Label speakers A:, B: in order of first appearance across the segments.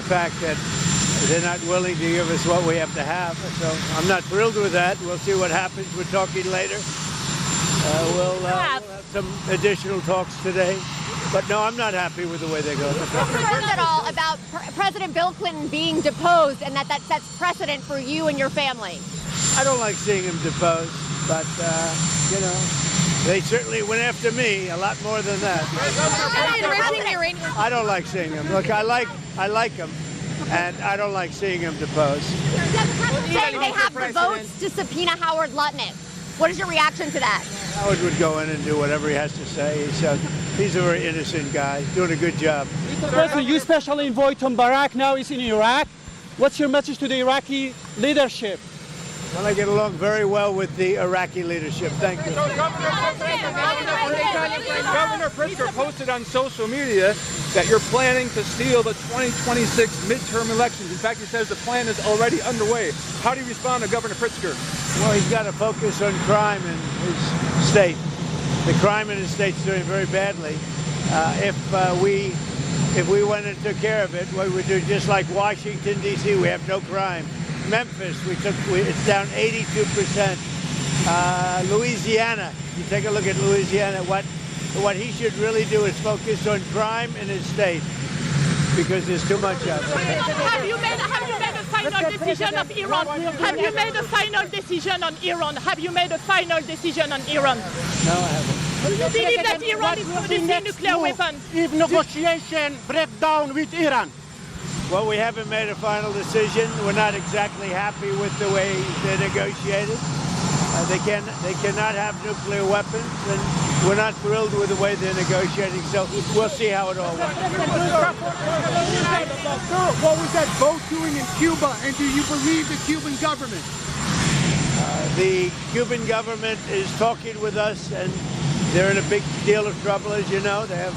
A: The fact that they're not willing to give us what we have to have. So I'm not thrilled with that. We'll see what happens. We're talking later. We'll have some additional talks today. But no, I'm not happy with the way they go.
B: Are you concerned at all about President Bill Clinton being deposed and that sets precedent for you and your family?
A: I don't like seeing him deposed, but, you know, they certainly went after me a lot more than that. I don't like seeing him. Look, I like him, and I don't like seeing him deposed.
B: Democrats saying they have the votes to subpoena Howard Lutnick. What is your reaction to that?
A: Howard would go in and do whatever he has to say. He's a very innocent guy, doing a good job.
C: Mr. President, you specially invited Barack, now he's in Iraq. What's your message to the Iraqi leadership?
A: Well, I get along very well with the Iraqi leadership. Thank you.
D: Governor Pritzker posted on social media that you're planning to steal the 2026 midterm elections. In fact, he says the plan is already underway. How do you respond to Governor Pritzker?
A: Well, he's got to focus on crime in his state. The crime in his state's doing very badly. If we went and took care of it, we would do just like Washington, D.C. We have no crime. Memphis, it's down 82%. Louisiana, you take a look at Louisiana. What he should really do is focus on crime in his state because there's too much of it.
E: Have you made a final decision of Iran? Have you made a final decision on Iran? Have you made a final decision on Iran?
A: No, I haven't.
E: Do you believe that Iran is producing nuclear weapons?
C: If negotiation break down with Iran?
A: Well, we haven't made a final decision. We're not exactly happy with the way they negotiated. They cannot have nuclear weapons, and we're not thrilled with the way they're negotiating. So we'll see how it all works.
D: What was that vote doing in Cuba, and do you believe the Cuban government?
A: The Cuban government is talking with us, and they're in a big deal of trouble, as you know. They have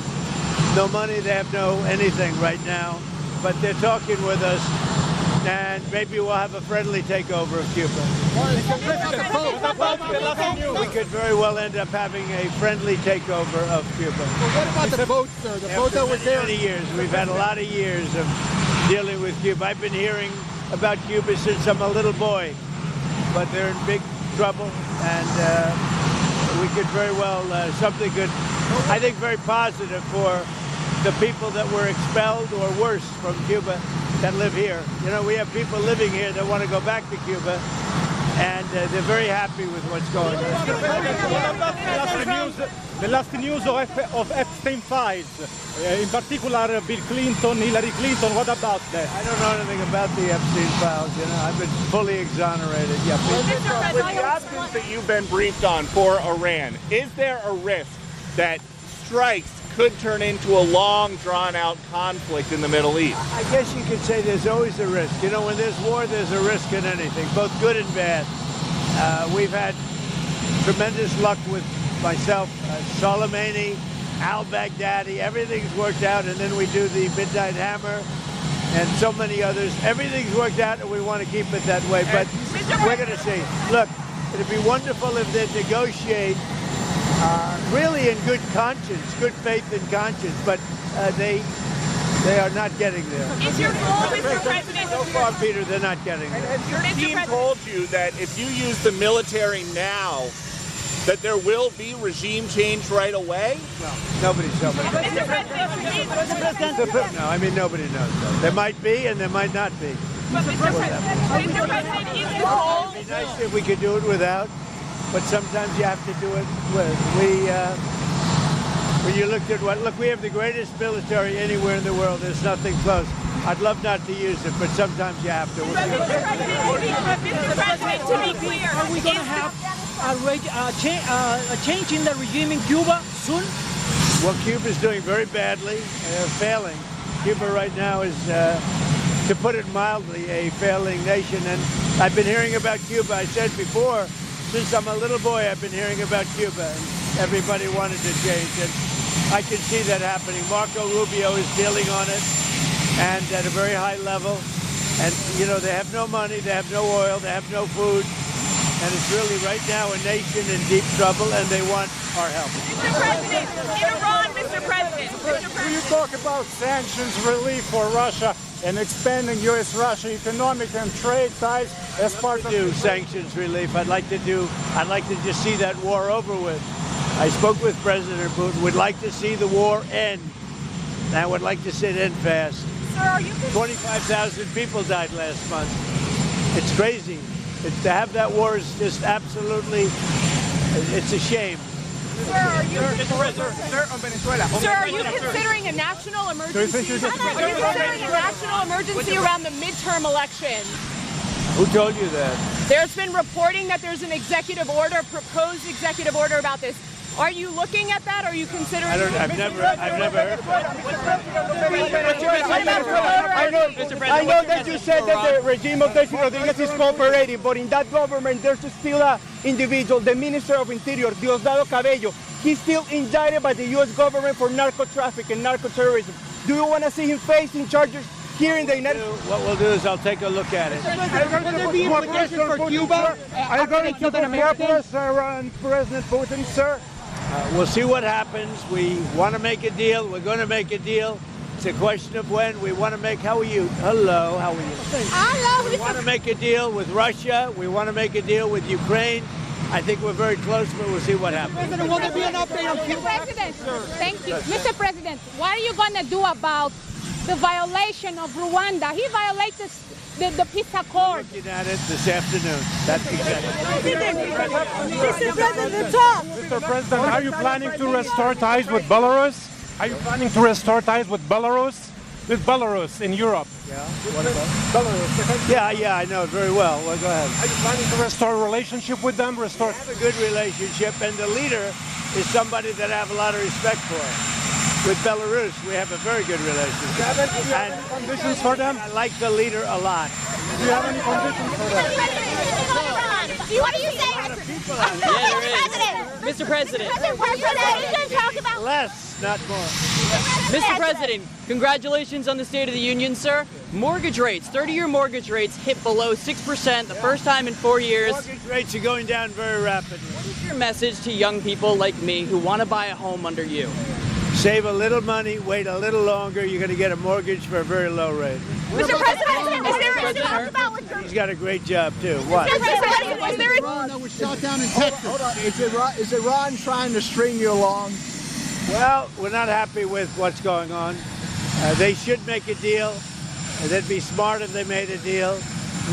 A: no money, they have no anything right now. But they're talking with us, and maybe we'll have a friendly takeover of Cuba. We could very well end up having a friendly takeover of Cuba.
D: What about the vote, sir? The vote that was there?
A: Many years. We've had a lot of years of dealing with Cuba. I've been hearing about Cuba since I'm a little boy, but they're in big trouble, and we could very well, something good, I think very positive for the people that were expelled or worse from Cuba that live here. You know, we have people living here that want to go back to Cuba, and they're very happy with what's going on.
C: The last news of Epstein files, in particular Bill Clinton, Hillary Clinton, what about that?
A: I don't know anything about the Epstein files, you know. I've been fully exonerated. Yeah,
F: With the options that you've been briefed on for Iran, is there a risk that strikes could turn into a long, drawn-out conflict in the Middle East?
A: I guess you could say there's always a risk. You know, when there's war, there's a risk in anything, both good and bad. We've had tremendous luck with myself, Soleimani, al-Baghdadi. Everything's worked out, and then we do the Midnight Hammer and so many others. Everything's worked out, and we want to keep it that way, but we're going to see. Look, it'd be wonderful if they negotiate really in good conscience, good faith and conscience, but they are not getting there.
E: Is your goal, Mr. President?
A: So far, Peter, they're not getting there.
F: Has your team told you that if you use the military now, that there will be regime change right away?
A: No, nobody's told me.
E: Mr. President,
A: No, I mean, nobody knows that. There might be and there might not be.
E: Mr. President, is your goal?
A: It'd be nice if we could do it without, but sometimes you have to do it with. When you looked at look, we have the greatest military anywhere in the world. There's nothing close. I'd love not to use it, but sometimes you have to.
E: Mr. President, to be clear,
C: Are we going to have a change in the regime in Cuba soon?
A: Well, Cuba's doing very badly. They're failing. Cuba right now is, to put it mildly, a failing nation. And I've been hearing about Cuba. I said before, since I'm a little boy, I've been hearing about Cuba. And everybody wanted to change. And I can see that happening. Marco Rubio is dealing on it, and at a very high level. And, you know, they have no money, they have no oil, they have no food. And it's really right now a nation in deep trouble, and they want our help.
E: Mr. President, in Iran, Mr. President.
C: Will you talk about sanctions relief for Russia, and expanding U.S.-Russia economic and trade ties as part of
A: sanctions relief. I'd like to just see that war over with. I spoke with President Putin. Would like to see the war end. And I would like to see it end fast.
B: Sir, are you
A: 25,000 people died last month. It's crazy. To have that war is just absolutely, it's a shame.
B: Sir, are you considering a national emergency? Are you considering a national emergency around the midterm elections?
A: Who told you that?
B: There's been reporting that there's an executive order, proposed executive order about this. Are you looking at that? Are you considering?
A: I've never heard of it.
G: I know that you said that the regime of Delcy Rodriguez is cooperating, but in that government there's still an individual, the Minister of Interior, Diosdado Cabello. He's still indicted by the U.S. government for narco-trafficking and narco-terrorism. Do you want to see him facing charges here in the United States?
A: What we'll do is I'll take a look at it.
G: Will there be implications for Cuba? Are you going to put more pressure on President Putin, sir?
A: We'll see what happens. We want to make a deal. We're going to make a deal. It's a question of when. We want to make, how are you? Hello, how are you?
B: Hello.
A: We want to make a deal with Russia. We want to make a deal with Ukraine. I think we're very close, but we'll see what happens.
G: President, will there be an update on Cuba?
H: Mr. President, thank you. Mr. President, what are you going to do about the violation of Rwanda? He violated the peace accord.
A: Looking at it this afternoon. That's exactly.
C: Mr. President, are you planning to restore ties with Belarus? Are you planning to restore ties with Belarus? With Belarus in Europe?
A: Yeah. What about Belarus? Yeah, I know it very well. Well, go ahead.
C: Are you planning to restore a relationship with them?
A: We have a good relationship, and the leader is somebody that I have a lot of respect for. With Belarus, we have a very good relationship.
C: Do you have any conditions for them?
A: I like the leader a lot.
C: Do you have any conditions for them?
B: What do you say?
I: Mr. President.
A: Less, not more.
I: Mr. President, congratulations on the State of the Union, sir. Mortgage rates, 30-year mortgage rates hit below 6%, the first time in 4 years.
A: Mortgage rates are going down very rapidly.
I: What is your message to young people like me who want to buy a home under you?
A: Save a little money, wait a little longer, you're going to get a mortgage for a very low rate.
B: Mr. President, is there a talk about with
A: He's got a great job, too. What?
B: is there
G: Iran that was shot down in Texas. Hold on. Is Iran trying to string you along?
A: Well, we're not happy with what's going on. They should make a deal. They'd be smart if they made a deal.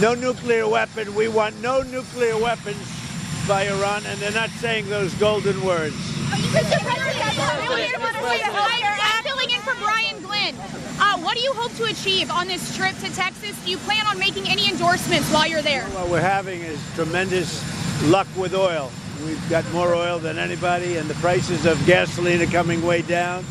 A: No nuclear weapon. We want no nuclear weapons by Iran, and they're not saying those golden words.
B: Mr. President, I'm filling in for Brian Glenn. What do you hope to achieve on this trip to Texas? Do you plan on making any endorsements while you're there?
A: What we're having is tremendous luck with oil. We've got more oil than anybody, and the prices of gasoline are coming way down,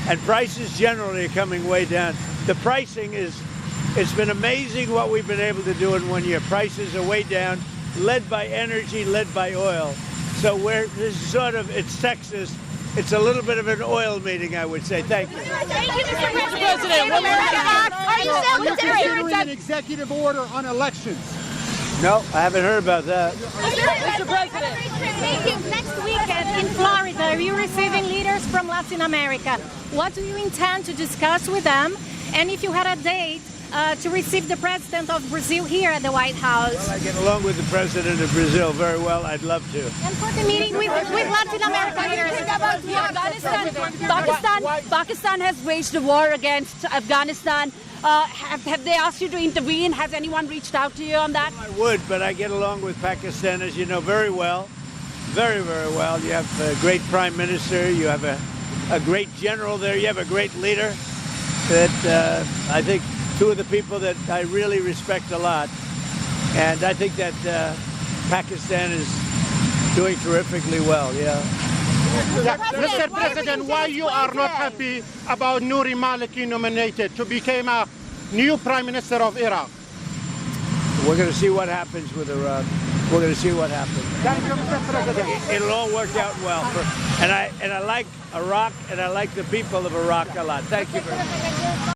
A: and prices generally are coming way down. The pricing it's been amazing what we've been able to do in 1 year. Prices are way down, led by energy, led by oil. So it's Texas. It's a little bit of an oil meeting, I would say. Thank you.
B: Thank you, Mr. President.
G: Are you considering an executive order on elections?
A: No, I haven't heard about that.
B: Mr. President.
H: Thank you. Next weekend in Florida, are you receiving leaders from Latin America? What do you intend to discuss with them? And if you had a date to receive the president of Brazil here at the White House?
A: Well, I get along with the president of Brazil very well. I'd love to.
H: And for the meeting with Latin America leaders.
J: Pakistan has waged a war against Afghanistan. Have they asked you to intervene? Has anyone reached out to you on that?
A: I would, but I get along with Pakistan, as you know, very well. Very, very well. You have a great prime minister. You have a great general there. You have a great leader that I think two of the people that I really respect a lot. And I think that Pakistan is doing terrifically well, yeah.
C: Mr. President, why you are not happy about Nouri Maliki nominated to become a new Prime Minister of Iraq?
A: We're going to see what happens with Iraq. We're going to see what happens.
C: Thank you, Mr. President.
A: It'll all work out well. And I like Iraq, and I like the people of Iraq a lot. Thank you very much.